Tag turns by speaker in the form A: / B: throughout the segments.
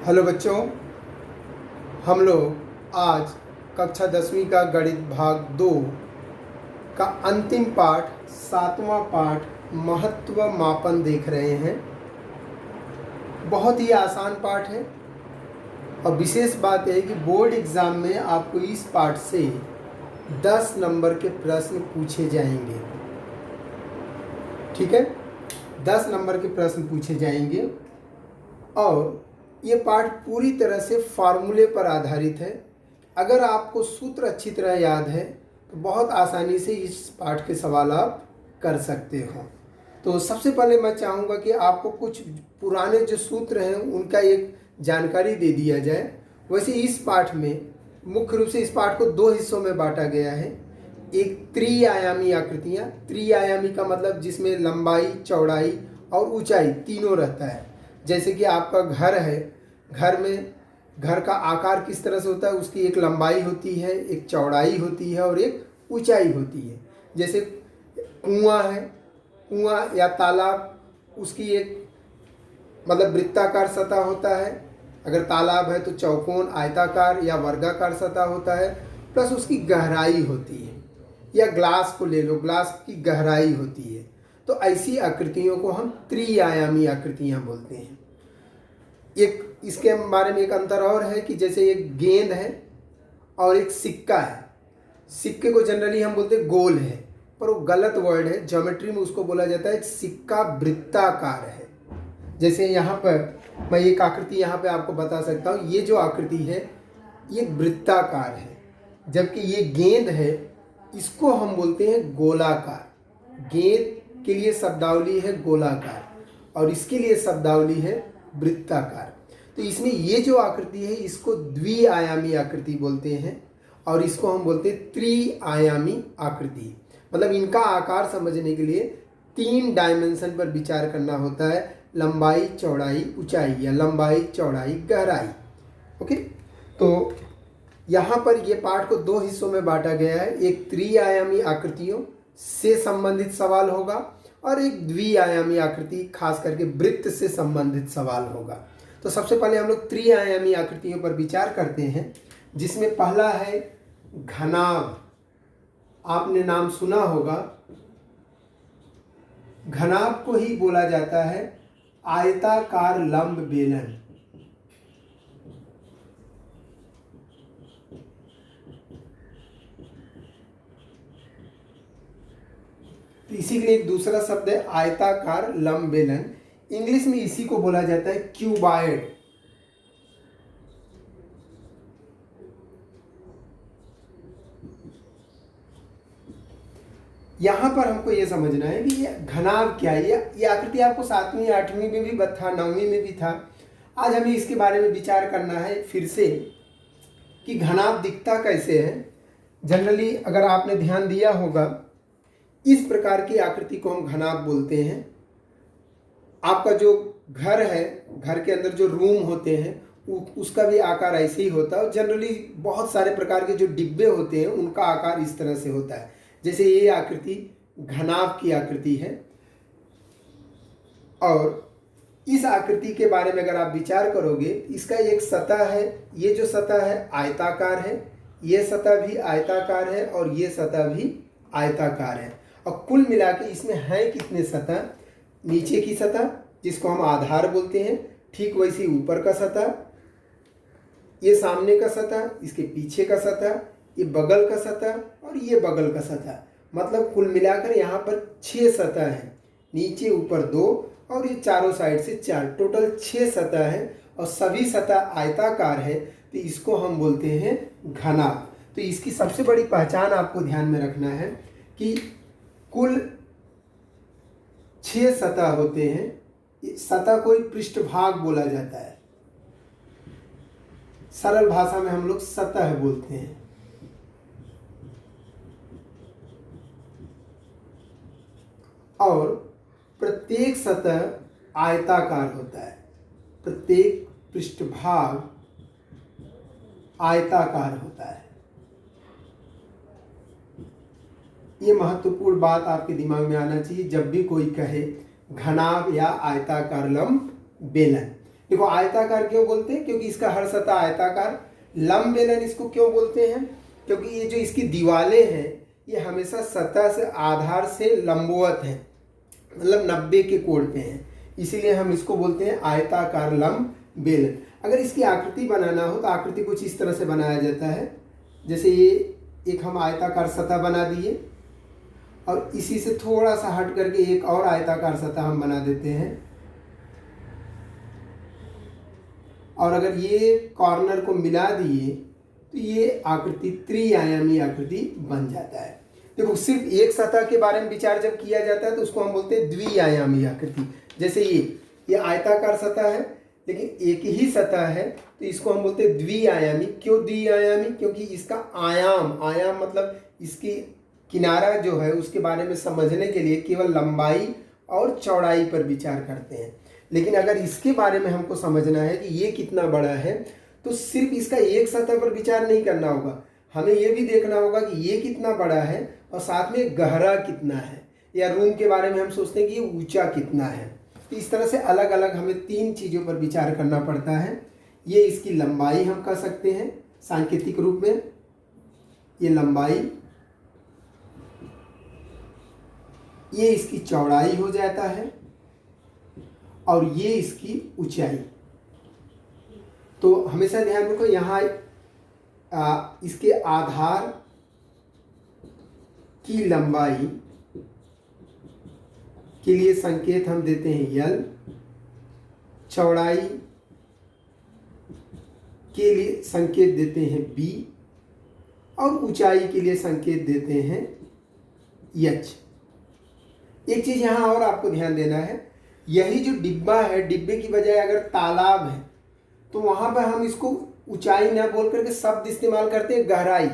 A: Hello बच्चों, हम लोग आज कक्षा 10वीं का गणित भाग 2 का अंतिम पाठ 7वां पाठ महत्व मापन देख रहे हैं। बहुत ही आसान पाठ है और विशेष बात है कि बोर्ड एग्ज़ाम में आपको इस पाठ से 10 नंबर के प्रश्न पूछे जाएंगे। ठीक है, 10 नंबर के प्रश्न पूछे जाएंगे और ये पाठ पूरी तरह से फार्मूले पर आधारित है। अगर आपको सूत्र अच्छी तरह याद है तो बहुत आसानी से इस पाठ के सवाल आप कर सकते हो। तो सबसे पहले मैं चाहूँगा कि आपको कुछ पुराने जो सूत्र हैं उनका एक जानकारी दे दिया जाए। वैसे इस पाठ में मुख्य रूप से इस पाठ को 2 हिस्सों में बांटा गया है। एक त्रिआयामी आकृतियाँ, त्रिआयामी का मतलब जिसमें लंबाई, चौड़ाई और ऊंचाई तीनों रहता है। जैसे कि आपका घर है, घर में घर का आकार किस तरह से होता है, उसकी एक लंबाई होती है, एक चौड़ाई होती है और एक ऊंचाई होती है। जैसे कुआं है, कुआं या तालाब, उसकी एक मतलब वृत्ताकार सतह होता है। अगर तालाब है तो चौकोन, आयताकार या वर्गाकार सतह होता है, प्लस उसकी गहराई होती है। या ग्लास को ले लो, ग्लास की गहराई होती है। तो ऐसी आकृतियों को हम त्रिआयामी आकृतियां बोलते हैं। एक इसके बारे में एक अंतर और है कि जैसे एक गेंद है और एक सिक्का है। सिक्के को जनरली हम बोलते हैं गोल है, पर वो गलत वर्ड है। ज्योमेट्री में उसको बोला जाता है सिक्का वृत्ताकार है। जैसे यहाँ पर मैं एक आकृति यहाँ पे आपको बता सकता हूँ। ये जो आकृति है ये वृत्ताकार है, जबकि ये गेंद है इसको हम बोलते हैं गोलाकार। गेंद के लिए शब्दावली है गोलाकार और इसके लिए शब्दावली है वृत्ताकार। तो इसमें ये जो आकृति है इसको द्विआयामी आकृति बोलते हैं और इसको हम बोलते हैं त्रिआयामी आकृति। मतलब इनका आकार समझने के लिए 3 डायमेंशन पर विचार करना होता है, लंबाई, चौड़ाई, ऊंचाई, या लंबाई, चौड़ाई, गहराई। ओके, तो यहाँ पर ये पाठ को 2 हिस्सों में बांटा गया है। एक त्रिआयामी आकृतियों से संबंधित सवाल होगा और एक द्विआयामी आकृति खास करके वृत्त से संबंधित सवाल होगा। तो सबसे पहले हम लोग त्रिआयामी आकृतियों पर विचार करते हैं, जिसमें पहला है घनाभ। आपने नाम सुना होगा। घनाभ को ही बोला जाता है आयताकार लंब बेलन। तो इसी के लिए एक दूसरा शब्द है आयताकार लंब बेलन। इंग्लिश में इसी को बोला जाता है क्यूबॉइड। यहां पर हमको यह समझना है कि ये घनाभ क्या है। ये आकृति आपको 7वीं 8वीं में भी था, 9वीं में भी था। आज हमें इसके बारे में विचार करना है फिर से कि घनाभ दिखता कैसे है। जनरली अगर आपने ध्यान दिया होगा, इस प्रकार की आकृति को हम घनाभ बोलते हैं। आपका जो घर है, घर के अंदर जो रूम होते हैं उसका भी आकार ऐसे ही होता है। जनरली बहुत सारे प्रकार के जो डिब्बे होते हैं उनका आकार इस तरह से होता है। जैसे ये आकृति घनाभ की आकृति है और इस आकृति के बारे में अगर आप विचार करोगे, इसका एक सतह है, ये जो सतह है आयताकार है, ये सतह भी आयताकार है और ये सतह भी आयताकार है। और कुल मिला के इसमें है कितने सतह? नीचे की सतह जिसको हम आधार बोलते हैं, ठीक वैसी ऊपर का सतह, ये सामने का सतह, इसके पीछे का सतह, ये बगल का सतह और ये बगल का सतह। मतलब कुल मिलाकर यहाँ पर 6 सतह हैं, नीचे ऊपर 2 और ये चारों साइड से 4, टोटल 6 सतह है और सभी सतह आयताकार है। तो इसको हम बोलते हैं घनाभ। तो इसकी सबसे बड़ी पहचान आपको ध्यान में रखना है कि कुल 6 सतह होते हैं। सतह को पृष्ठभाग बोला जाता है। सरल भाषा में हम लोग सतह बोलते हैं। और प्रत्येक सतह आयताकार होता है, प्रत्येक पृष्ठभाग आयताकार होता है। ये महत्वपूर्ण बात आपके दिमाग में आना चाहिए जब भी कोई कहे घनाभ या आयताकार लंब बेलन। देखो आयताकार क्यों बोलते हैं, क्योंकि इसका हर सतह आयताकार। लंब बेलन इसको क्यों बोलते हैं, क्योंकि ये जो इसकी दीवारें हैं ये हमेशा सतह से आधार से लंबवत हैं, मतलब 90 के कोण पे हैं, इसीलिए हम इसको बोलते हैं आयताकार लंब बेलन। अगर इसकी आकृति बनाना हो तो आकृति कुछ इस तरह से बनाया जाता है, जैसे ये एक हम आयताकार सतह बना दिए और इसी से थोड़ा सा हट करके एक और आयताकार सतह हम बना देते हैं, और अगर ये कॉर्नर को मिला दिए तो ये आकृति त्रिआयामी आकृति बन जाता है। देखो सिर्फ एक सतह के बारे में विचार जब किया जाता है तो उसको हम बोलते हैं द्विआयामी आकृति। जैसे ये आयताकार सतह है लेकिन एक ही सतह है तो इसको हम बोलते हैं द्विआयामी। क्यों द्विआयामी, क्योंकि इसका आयाम मतलब इसकी किनारा जो है उसके बारे में समझने के लिए केवल लंबाई और चौड़ाई पर विचार करते हैं। लेकिन अगर इसके बारे में हमको समझना है कि ये कितना बड़ा है तो सिर्फ इसका एक सतह पर विचार नहीं करना होगा, हमें ये भी देखना होगा कि ये कितना बड़ा है और साथ में गहरा कितना है, या रूम के बारे में हम सोचते हैं कि ये ऊंचा कितना है। तो इस तरह से अलग अलग हमें 3 चीज़ों पर विचार करना पड़ता है। ये इसकी लंबाई हम कह सकते हैं सांकेतिक रूप में, ये लंबाई, ये इसकी चौड़ाई हो जाता है और ये इसकी ऊंचाई। तो हमेशा ध्यान रखो यहाँ इसके आधार की लंबाई के लिए संकेत हम देते हैं यल, चौड़ाई के लिए संकेत देते हैं बी और ऊंचाई के लिए संकेत देते हैं एच। एक चीज यहां और आपको ध्यान देना है, यही जो डिब्बा है, डिब्बे की बजाय अगर तालाब है तो वहां पर हम इसको ऊंचाई ना बोल करके शब्द इस्तेमाल करते हैं गहराई,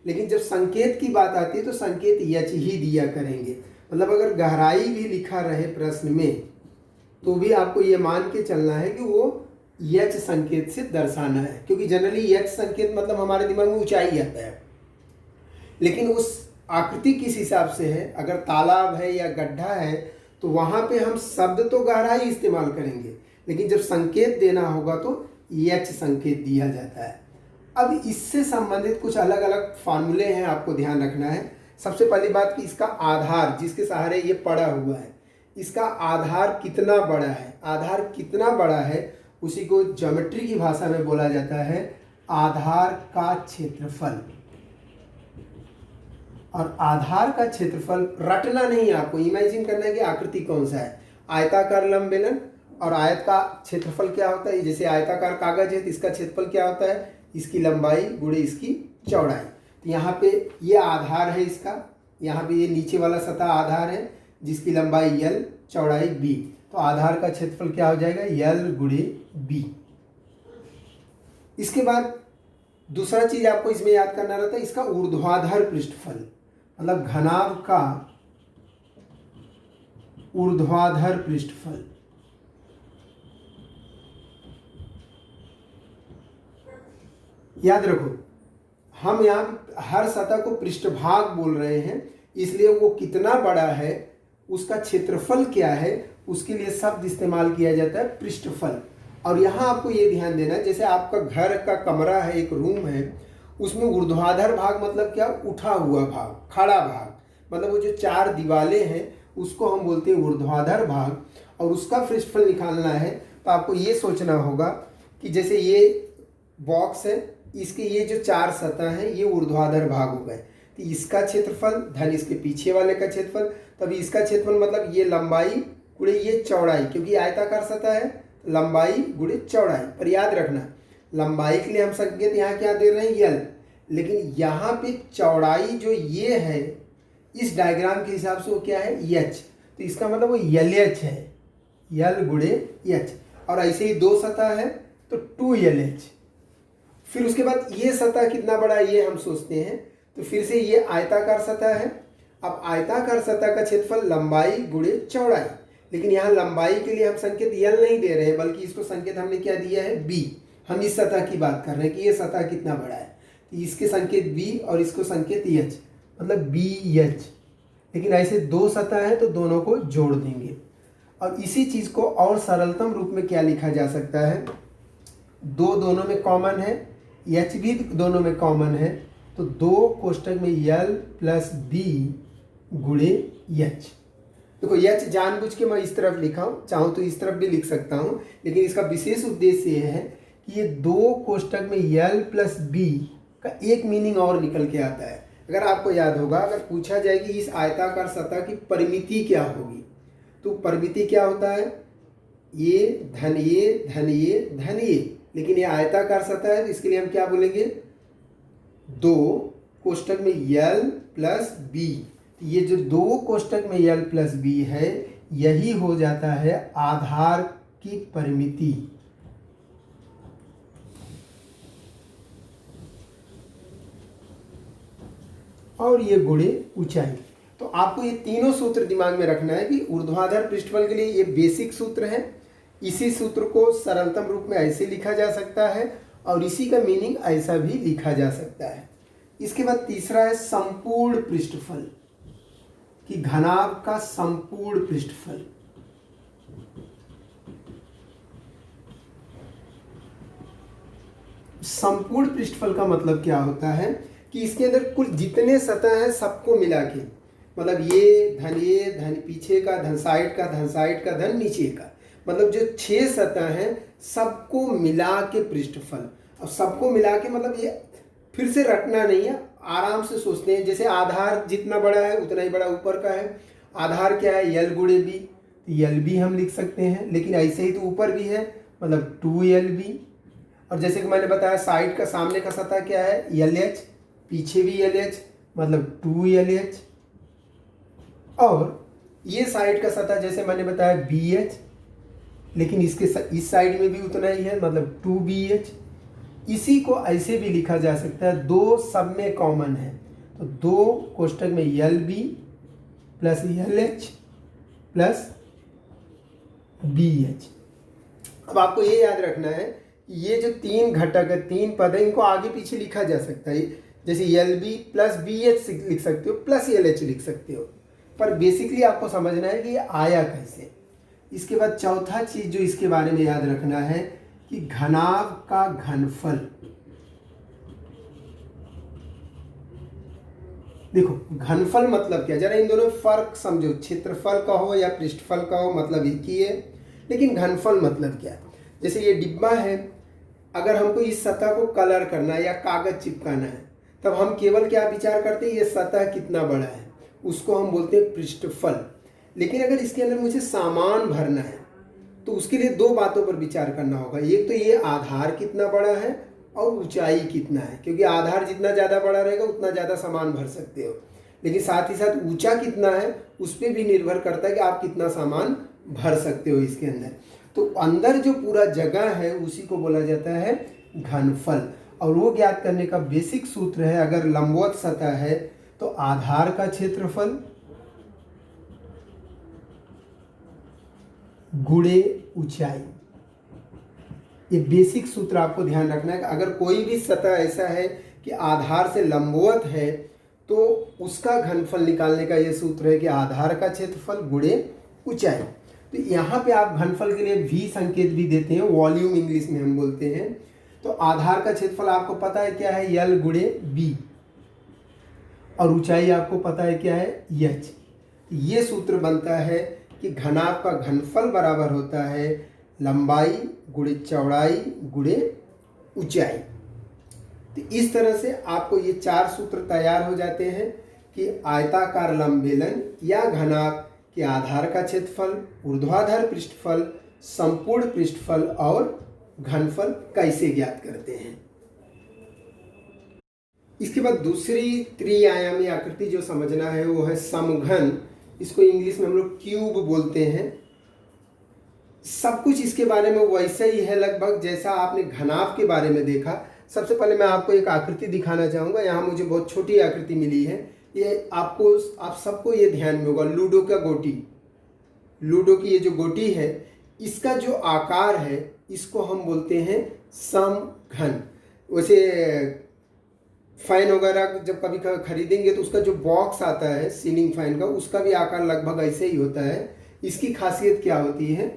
A: लेकिन जब संकेत की बात आती है तो संकेत एच ही दिया करेंगे। मतलब अगर गहराई भी लिखा रहे प्रश्न में तो भी आपको ये मान के चलना है कि वो एच संकेत से दर्शाना है, क्योंकि जनरली एच संकेत मतलब हमारे दिमाग में ऊंचाई आता है, लेकिन उस आकृति किस हिसाब से है, अगर तालाब है या गड्ढा है तो वहाँ पे हम शब्द तो गहराई इस्तेमाल करेंगे, लेकिन जब संकेत देना होगा तो एच संकेत दिया जाता है। अब इससे संबंधित कुछ अलग अलग फार्मूले हैं, आपको ध्यान रखना है। सबसे पहली बात कि इसका आधार जिसके सहारे ये पड़ा हुआ है, इसका आधार कितना बड़ा है। आधार कितना बड़ा है उसी को ज्योमेट्री की भाषा में बोला जाता है आधार का क्षेत्रफल। और आधार का क्षेत्रफल रटना नहीं, आपको इमेजिन करना है कि आकृति कौन सा है, आयताकार लंब बेलन, और आयत का क्षेत्रफल क्या होता है, जैसे आयताकार कागज है तो इसका क्षेत्रफल क्या होता है, इसकी लंबाई गुणे इसकी चौड़ाई। तो यहाँ पे ये आधार है इसका, यहाँ पे ये नीचे वाला सतह आधार है जिसकी लंबाई यल, चौड़ाई बी, तो आधार का क्षेत्रफल क्या हो जाएगा, यल गुणे बी। इसके बाद दूसरा चीज आपको इसमें याद करना रहता है इसका ऊर्ध्वाधर पृष्ठफल, मतलब घनाभ का ऊर्ध्वाधर पृष्ठफल। याद रखो हम यहाँ हर सतह को पृष्ठभाग बोल रहे हैं, इसलिए वो कितना बड़ा है उसका क्षेत्रफल क्या है उसके लिए शब्द इस्तेमाल किया जाता है पृष्ठफल। और यहाँ आपको ये ध्यान देना है, जैसे आपका घर का कमरा है, एक रूम है, उसमें ऊर्ध्वाधर भाग मतलब क्या, उठा हुआ भाग, खड़ा भाग, मतलब वो जो 4 दीवारें हैं उसको हम बोलते हैं ऊर्ध्वाधर भाग, और उसका पृष्ठफल निकालना है तो आपको ये सोचना होगा कि जैसे ये बॉक्स है, इसके ये जो 4 सतह हैं ये ऊर्ध्वाधर भाग हो गए, तो इसका क्षेत्रफल धन इसके पीछे वाले का क्षेत्रफल, तभी इसका क्षेत्रफल मतलब ये लंबाई गुणे ये चौड़ाई, क्योंकि आयताकार सतह है लंबाई गुणे चौड़ाई। पर याद रखना लंबाई के लिए हम संकेत यहाँ क्या दे रहे हैं, यल, लेकिन यहाँ पे चौड़ाई जो ये है इस डायग्राम के हिसाब से वो क्या है, एच, तो इसका मतलब वो यल एच है, यल गुणे एच। और ऐसे ही 2 सतह है तो 2LH। फिर उसके बाद ये सतह कितना बड़ा है ये हम सोचते हैं, तो फिर से ये आयताकार सतह है। अब आयताकार सतह का क्षेत्रफल लंबाई गुणे चौड़ाई, लेकिन यहाँ लंबाई के लिए हम संकेत यल नहीं दे रहे हैं, बल्कि इसको संकेत हमने क्या दिया है, बी। हम इस सतह की बात कर रहे हैं कि ये सतह कितना बड़ा है, तो इसके संकेत बी और इसको संकेत एच, मतलब BH। लेकिन ऐसे 2 सतह है तो दोनों को जोड़ देंगे। और इसी चीज़ को और सरलतम रूप में क्या लिखा जा सकता है, दो दोनों में कॉमन है, एच भी दोनों में कॉमन है, तो दो कोष्टक में यल प्लस बी गुणे एच। देखो एच जानबूझ के मैं इस तरफ लिखा हूँ, चाहूँ तो इस तरफ भी लिख सकता हूँ, लेकिन इसका विशेष उद्देश्य ये है कि ये दो कोष्टक में यल प्लस बी का एक मीनिंग और निकल के आता है। अगर आपको याद होगा, अगर पूछा जाए कि इस आयताकार सतह की परिमिति क्या होगी, तो परिमिति क्या होता है, ये धन ये धन ये धन ये, लेकिन ये आयताकार सतह है तो इसके लिए हम क्या बोलेंगे, दो कोष्टक में यल प्लस बी। ये जो दो कोष्टक में यल प्लस बी है यही हो जाता है आधार की परिमिति। और ये गुणे ऊंचाई। तो आपको ये तीनों सूत्र दिमाग में रखना है कि ऊर्ध्वाधर पृष्ठफल के लिए ये बेसिक सूत्र है। इसी सूत्र को सरलतम रूप में ऐसे लिखा जा सकता है और इसी का मीनिंग ऐसा भी लिखा जा सकता है। इसके बाद तीसरा है संपूर्ण पृष्ठफल, कि घनाभ का संपूर्ण पृष्ठफल। संपूर्ण पृष्ठफल का मतलब क्या होता है कि इसके अंदर कुल जितने सतह हैं सबको मिला के, मतलब ये धन पीछे का, धन साइड का, धन साइड का, धन नीचे का, मतलब जो 6 सतह हैं सबको मिला के पृष्ठफल। अब सबको मिला के मतलब ये फिर से रटना नहीं है, आराम से सोचते हैं। जैसे आधार जितना बड़ा है उतना ही बड़ा ऊपर का है। आधार क्या है, यल गुणे बी, तो यल बी हम लिख सकते हैं, लेकिन ऐसे ही तो ऊपर भी है, मतलब 2LB। और जैसे कि मैंने बताया साइड का, सामने का सतह क्या है, LH, पीछे भी LH, मतलब 2LH। और ये साइड का सतह जैसे मैंने बताया BH, लेकिन इसके इस साइड में भी उतना ही है, मतलब 2BH। इसी को ऐसे भी लिखा जा सकता है, दो सब में कॉमन है, तो दो कोष्टक में LB plus LH plus BH। अब आपको ये याद रखना है, ये जो तीन घटक है, तीन पद है, इनको आगे पीछे लिखा जा सकता है। जैसे LB प्लस BH लिख सकते हो, प्लस LH लिख सकते हो, पर बेसिकली आपको समझना है कि ये आया कैसे। इसके बाद चौथा चीज जो इसके बारे में याद रखना है कि घनाभ का घनफल। देखो घनफल मतलब क्या, जरा इन दोनों में फर्क समझो, क्षेत्रफल का हो या पृष्ठफल का हो मतलब एक ही है, लेकिन घनफल मतलब क्या है। जैसे ये डिब्बा है, अगर हमको इस सतह को कलर करना है या कागज चिपकाना है, तब हम केवल क्या विचार करते हैं, ये सतह कितना बड़ा है, उसको हम बोलते हैं पृष्ठफल। लेकिन अगर इसके अंदर मुझे सामान भरना है तो उसके लिए दो बातों पर विचार करना होगा। एक तो ये आधार कितना बड़ा है और ऊंचाई कितना है, क्योंकि आधार जितना ज़्यादा बड़ा रहेगा उतना ज़्यादा सामान भर सकते हो, लेकिन साथ ही साथ ऊंचा कितना है उस पर भी निर्भर करता है कि आप कितना सामान भर सकते हो इसके अंदर। तो अंदर जो पूरा जगह है उसी को बोला जाता है घनफल। और वो ज्ञात करने का बेसिक सूत्र है, अगर लंबवत सतह है तो आधार का क्षेत्रफल गुणे ऊंचाई। ये बेसिक सूत्र आपको ध्यान रखना है कि अगर कोई भी सतह ऐसा है कि आधार से लंबवत है तो उसका घनफल निकालने का ये सूत्र है कि आधार का क्षेत्रफल गुणे ऊंचाई। तो यहाँ पे आप घनफल के लिए भी संकेत भी देते हैं, वॉल्यूम इंग्लिश में हम बोलते हैं। तो आधार का क्षेत्रफल आपको पता है क्या है, यल गुणे बी, और ऊंचाई आपको पता है क्या है, एच। ये सूत्र बनता है कि घनाभ का घनफल बराबर होता है लंबाई गुणे चौड़ाई गुणे ऊंचाई। तो इस तरह से आपको ये 4 सूत्र तैयार हो जाते हैं कि आयताकार लंब बेलन या घनाभ के आधार का क्षेत्रफल, ऊर्ध्वाधर पृष्ठफल, संपूर्ण पृष्ठफल और घनफल कैसे ज्ञात करते हैं। इसके बाद दूसरी त्रिआयामी आकृति जो समझना है वो है समघन। इसको इंग्लिश में हम लोग क्यूब बोलते हैं। सब कुछ इसके बारे में वैसा ही है लगभग जैसा आपने घनाभ के बारे में देखा। सबसे पहले मैं आपको एक आकृति दिखाना चाहूँगा। यहाँ मुझे बहुत छोटी आकृति मिली है, ये आप सबको ये ध्यान में होगा, लूडो का गोटी। लूडो की ये जो गोटी है इसका जो आकार है इसको हम बोलते हैं समघन। वैसे फैन वगैरह जब कभी खरीदेंगे तो उसका जो बॉक्स आता है सीलिंग फैन का, उसका भी आकार लगभग ऐसे ही होता है इसकी खासियत क्या होती है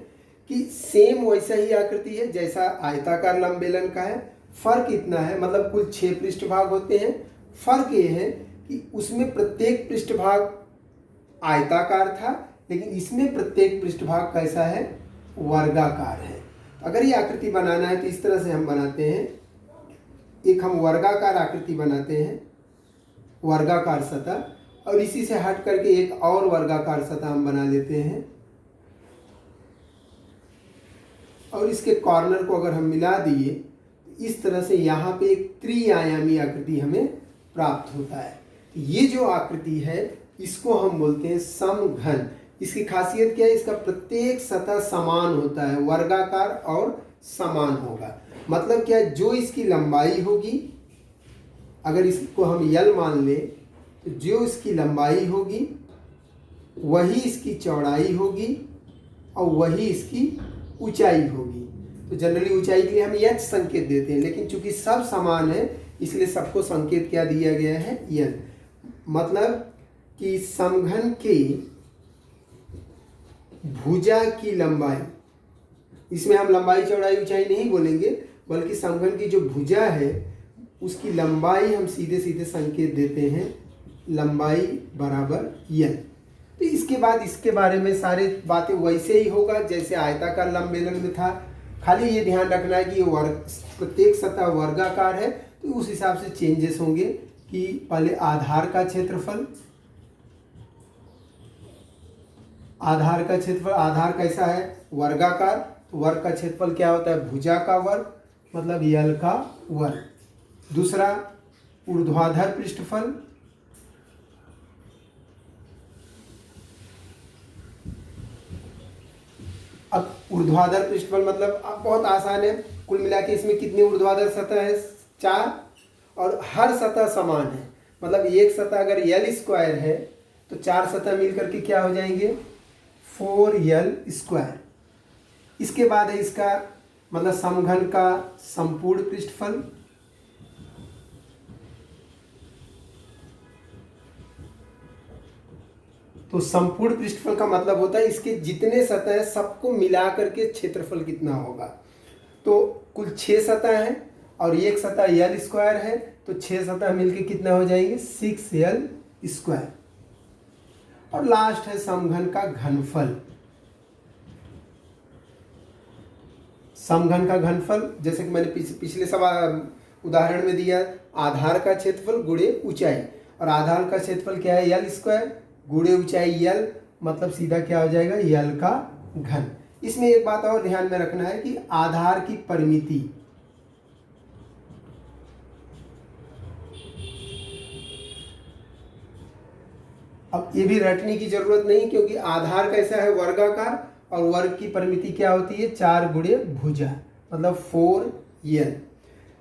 A: कि सेम वैसा ही आकृति है जैसा आयताकार लंब बेलन का है। फर्क इतना है, मतलब कुल 6 पृष्ठभाग होते हैं। फर्क ये है कि उसमें प्रत्येक पृष्ठभाग आयताकार था, लेकिन इसमें प्रत्येक पृष्ठभाग कैसा है, वर्गाकार है। अगर ये आकृति बनाना है तो इस तरह से हम बनाते हैं। एक हम वर्गाकार आकृति बनाते हैं, वर्गाकार सतह, और इसी से हट करके एक और वर्गाकार सतह हम बना लेते हैं, और इसके कॉर्नर को अगर हम मिला दिए इस तरह से यहाँ पे एक त्रिआयामी आकृति हमें प्राप्त होता है। ये जो आकृति है इसको हम बोलते हैं समघन। इसकी खासियत क्या है, इसका प्रत्येक सतह समान होता है, वर्गाकार और समान होगा। मतलब क्या, जो इसकी लंबाई होगी, अगर इसको हम यल मान लें तो जो इसकी लंबाई होगी वही इसकी चौड़ाई होगी और वही इसकी ऊंचाई होगी। तो जनरली ऊंचाई के लिए हम एच संकेत देते हैं, लेकिन चूंकि सब समान है इसलिए सबको संकेत क्या दिया गया है, एल। मतलब कि समघन के भुजा की लंबाई, इसमें हम लंबाई चौड़ाई ऊंचाई नहीं बोलेंगे, बल्कि समघन की जो भुजा है उसकी लंबाई हम सीधे सीधे संकेत देते हैं, लंबाई बराबर यल। तो इसके बाद इसके बारे में सारी बातें वैसे ही होगा जैसे आयताकार लंब बेलन में था। खाली ये ध्यान रखना है कि ये प्रत्येक सतह वर्गाकार है, तो उस हिसाब से चेंजेस होंगे कि पहले आधार का क्षेत्रफल, आधार कैसा है, वर्गाकार, तो वर्ग का क्षेत्रफल क्या होता है, भुजा का वर्ग, मतलब यल का वर्ग। दूसरा ऊर्ध्वाधर पृष्ठफल, अब ऊर्ध्वाधर पृष्ठफल मतलब अब बहुत आसान है, कुल मिला के इसमें कितनी ऊर्ध्वाधर सतह है, 4, और हर सतह समान है। मतलब एक सतह अगर यल स्क्वायर है तो 4 सतह मिलकर के क्या हो जाएंगे, 4l स्क्वायर। इसके बाद है इसका मतलब समघन का संपूर्ण पृष्ठफल, तो संपूर्ण पृष्ठफल का मतलब होता है इसके जितने सतह है सबको मिला करके क्षेत्रफल कितना होगा। तो कुल 6 सतह है और एक सतह यल स्क्वायर है, तो 6 सतह मिलके कितना हो जाएंगे, 6l स्क्वायर। और लास्ट है समघन का घनफल। समघन का घनफल जैसे कि मैंने पिछले सवाल उदाहरण में दिया, आधार का क्षेत्रफल गुणे ऊंचाई, और आधार का क्षेत्रफल क्या है, यल स्क्वायर, गुणे ऊंचाई यल, मतलब सीधा क्या हो जाएगा, यल का घन। इसमें एक बात और ध्यान में रखना है कि आधार की परिमिति, अब ये भी रटने की जरूरत नहीं, क्योंकि आधार कैसा है, वर्गाकार, और वर्ग की परिमिति क्या होती है, 4 गुणे भुजा, मतलब 4l।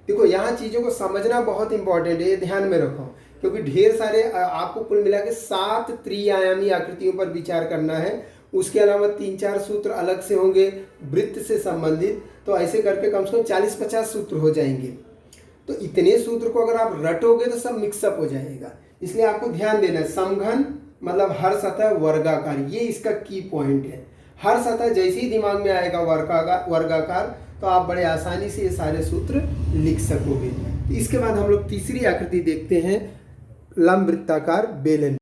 A: देखो यहाँ चीज़ों को समझना बहुत इंपॉर्टेंट है, ये ध्यान में रखो, क्योंकि ढेर सारे आपको कुल मिला के 7 त्रिआयामी आकृतियों पर विचार करना है। उसके अलावा 3-4 सूत्र अलग से होंगे वृत्त से संबंधित, तो ऐसे करके कम से कम 40-50 सूत्र हो जाएंगे। तो इतने सूत्र को अगर आप रटोगे तो सब मिक्सअप हो जाएगा, इसलिए आपको ध्यान देना है। समघन मतलब हर सतह वर्गाकार, ये इसका की पॉइंट है। हर सतह जैसे ही दिमाग में आएगा वर्गाकार, तो आप बड़े आसानी से ये सारे सूत्र लिख सकोगे। इसके बाद हम लोग तीसरी आकृति देखते हैं, लंब वृत्ताकार बेलन।